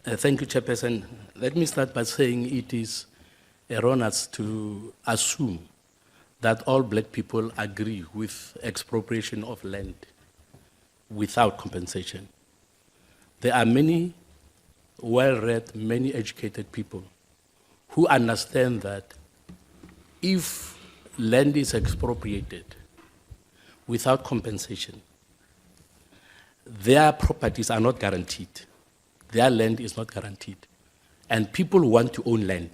Thank you, Chairperson. Let me start by saying it is erroneous to assume that all black people agree with expropriation of land without compensation. There are many well-read, many educated people who understand that if land is expropriated without compensation, their properties are not guaranteed. Their land is not guaranteed. And people want to own land.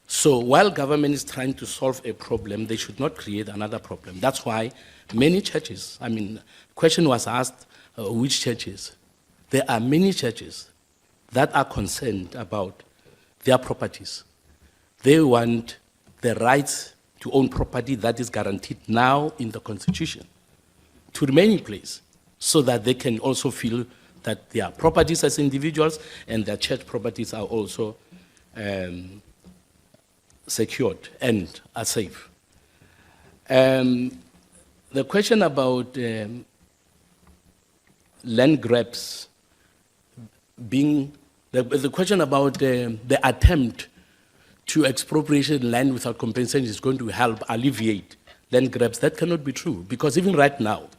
So while government is trying to solve a problem, they should not create another problem. That's why many churches, question was asked, which churches? There are many churches that are concerned about their properties. They want the rights to own property that is guaranteed now in the Constitution to remain in place so that they can also feel that their properties as individuals and their church properties are also secured and are safe. The question about land grabs being, the question about the attempt to expropriate land without compensation is going to help alleviate land grabs, that cannot be true, because even right now,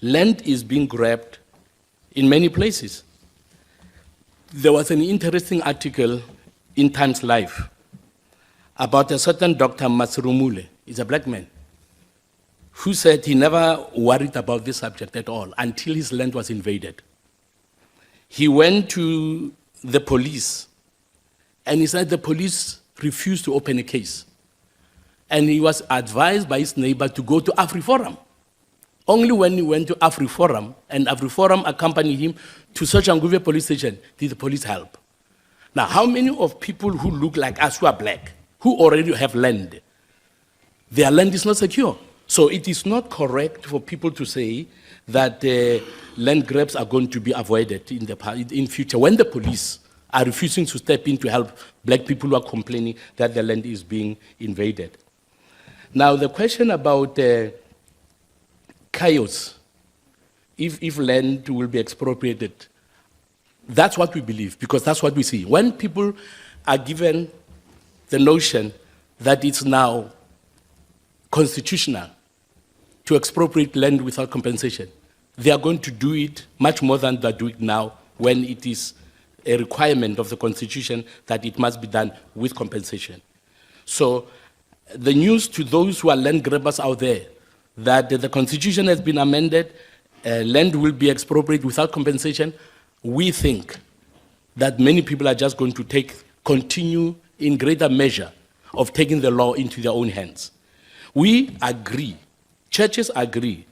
land is being grabbed in many places. There was an interesting article in Times Live about a certain Dr. Masrumule, he's a black man, who said he never worried about this subject at all until his land was invaded. He went to the police, and he said the police refused to open a case. And he was advised by his neighbor to go to AfriForum. Only when he went to AfriForum, and AfriForum accompanied him to Sotshanguve police station, did the police help. Now, how many of people who look like us who are black, who already have land, their land is not secure? So it is not correct for people to say that land grabs are going to be avoided in future when the police are refusing to step in to help black people who are complaining that their land is being invaded. Now, the question about chaos, if land will be expropriated, that's what we believe, because that's what we see. When people are given the notion that it's now constitutional to expropriate land without compensation, they are going to do it much more than they're doing now, when it is a requirement of the Constitution that it must be done with compensation. So the news to those who are land grabbers out there, that the Constitution has been amended, land will be expropriated without compensation, we think that many people are just going to continue in greater measure of taking the law into their own hands. We agree, churches agree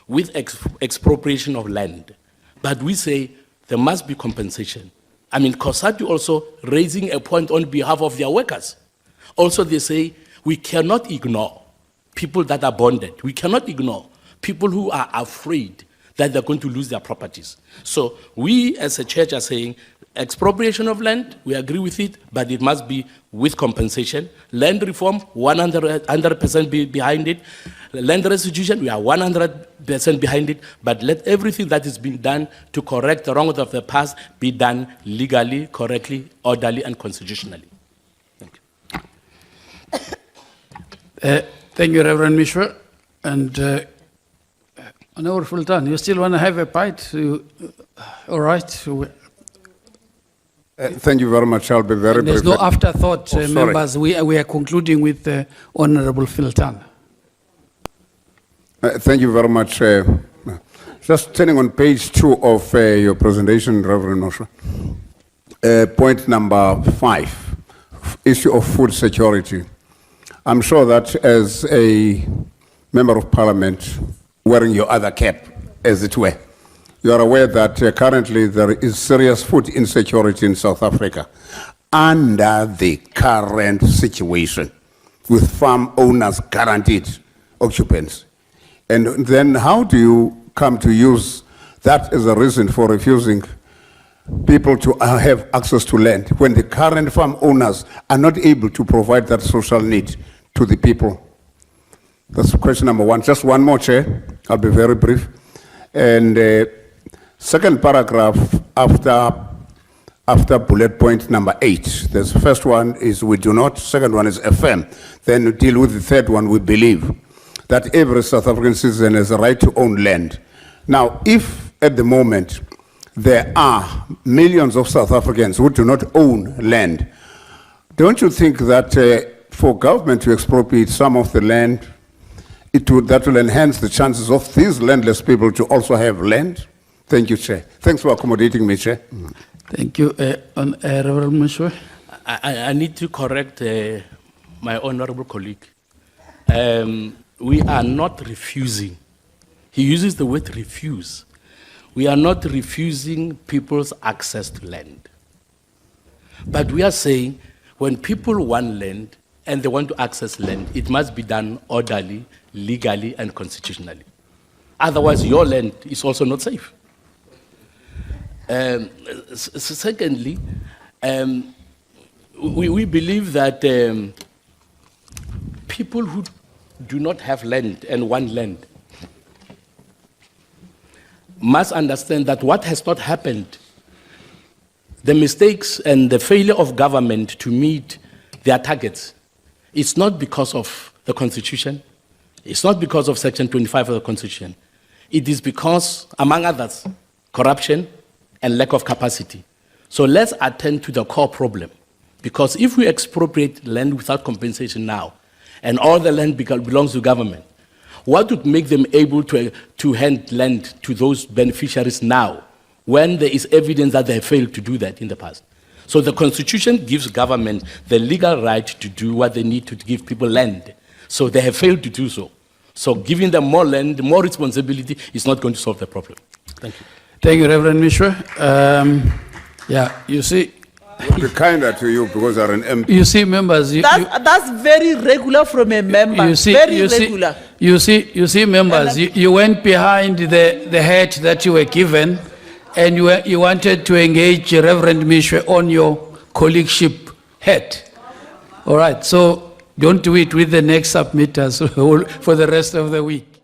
with expropriation of land, but we say there must be compensation. COSATU also raising a point on behalf of their workers. Also, they say we cannot ignore people that are bonded. We cannot ignore people who are afraid that they're going to lose their properties. So we as a church are saying expropriation of land, we agree with it, but it must be with compensation. Land reform, 100% be behind it. Land restitution, we are 100% behind it, but let everything that is being done to correct the wrongs of the past be done legally, correctly, orderly, and constitutionally. Thank you. Thank you, Reverend Meshoe. And Honorable Fulton, you still want to have a bite? All right. Thank you very much. I'll be very brief. There's no afterthought, members. We are concluding with Honorable Fulton. Thank you very much. Just turning on page 2 of your presentation, Reverend Meshoe. Point number 5, issue of food security. I'm sure that as a member of parliament, wearing your other cap, as it were, you are aware that currently there is serious food insecurity in South Africa under the current situation with farm owners guaranteed occupants. And then how do you come to use that as a reason for refusing people to have access to land when the current farm owners are not able to provide that social need to the people? That's question number 1. Just one more, Chair. I'll be very brief. And second paragraph after after bullet point number 8. The first one is we do not, second one is affirm. Then we deal with the third one, we believe that every South African citizen has a right to own land. Now, if at the moment there are millions of South Africans who do not own land, don't you think that for government to expropriate some of the land, that will enhance the chances of these landless people to also have land? Thank you, Chair. Thanks for accommodating me, Chair. Thank you. Reverend Meshoe. I need to correct my honorable colleague. We are not refusing. He uses the word refuse. We are not refusing people's access to land. But we are saying when people want land and they want to access land, it must be done orderly, legally, and constitutionally. Otherwise, your land is also not safe. Secondly, we believe that people who do not have land and want land must understand that what has not happened, the mistakes and the failure of government to meet their targets, it's not because of the Constitution, it's not because of Section 25 of the Constitution. It is because, among others, corruption and lack of capacity. So let's attend to the core problem. Because if we expropriate land without compensation now, and all the land belongs to government, what would make them able to hand land to those beneficiaries now, when there is evidence that they have failed to do that in the past? So the Constitution gives government the legal right to do what they need to give people land. So they have failed to do so. So giving them more land, more responsibility is not going to solve the problem. Thank you. Thank you, Reverend Meshoe. Yeah, you see, I'll be kinder to you because you're an MP. you see, members. That's very regular from a member. You see, very you regular. See, you see, members. You went behind the hat that you were given, and you wanted to engage Reverend Meshoe on your colleagueship hat. All right. So don't do it with the next submitters for the rest of the week.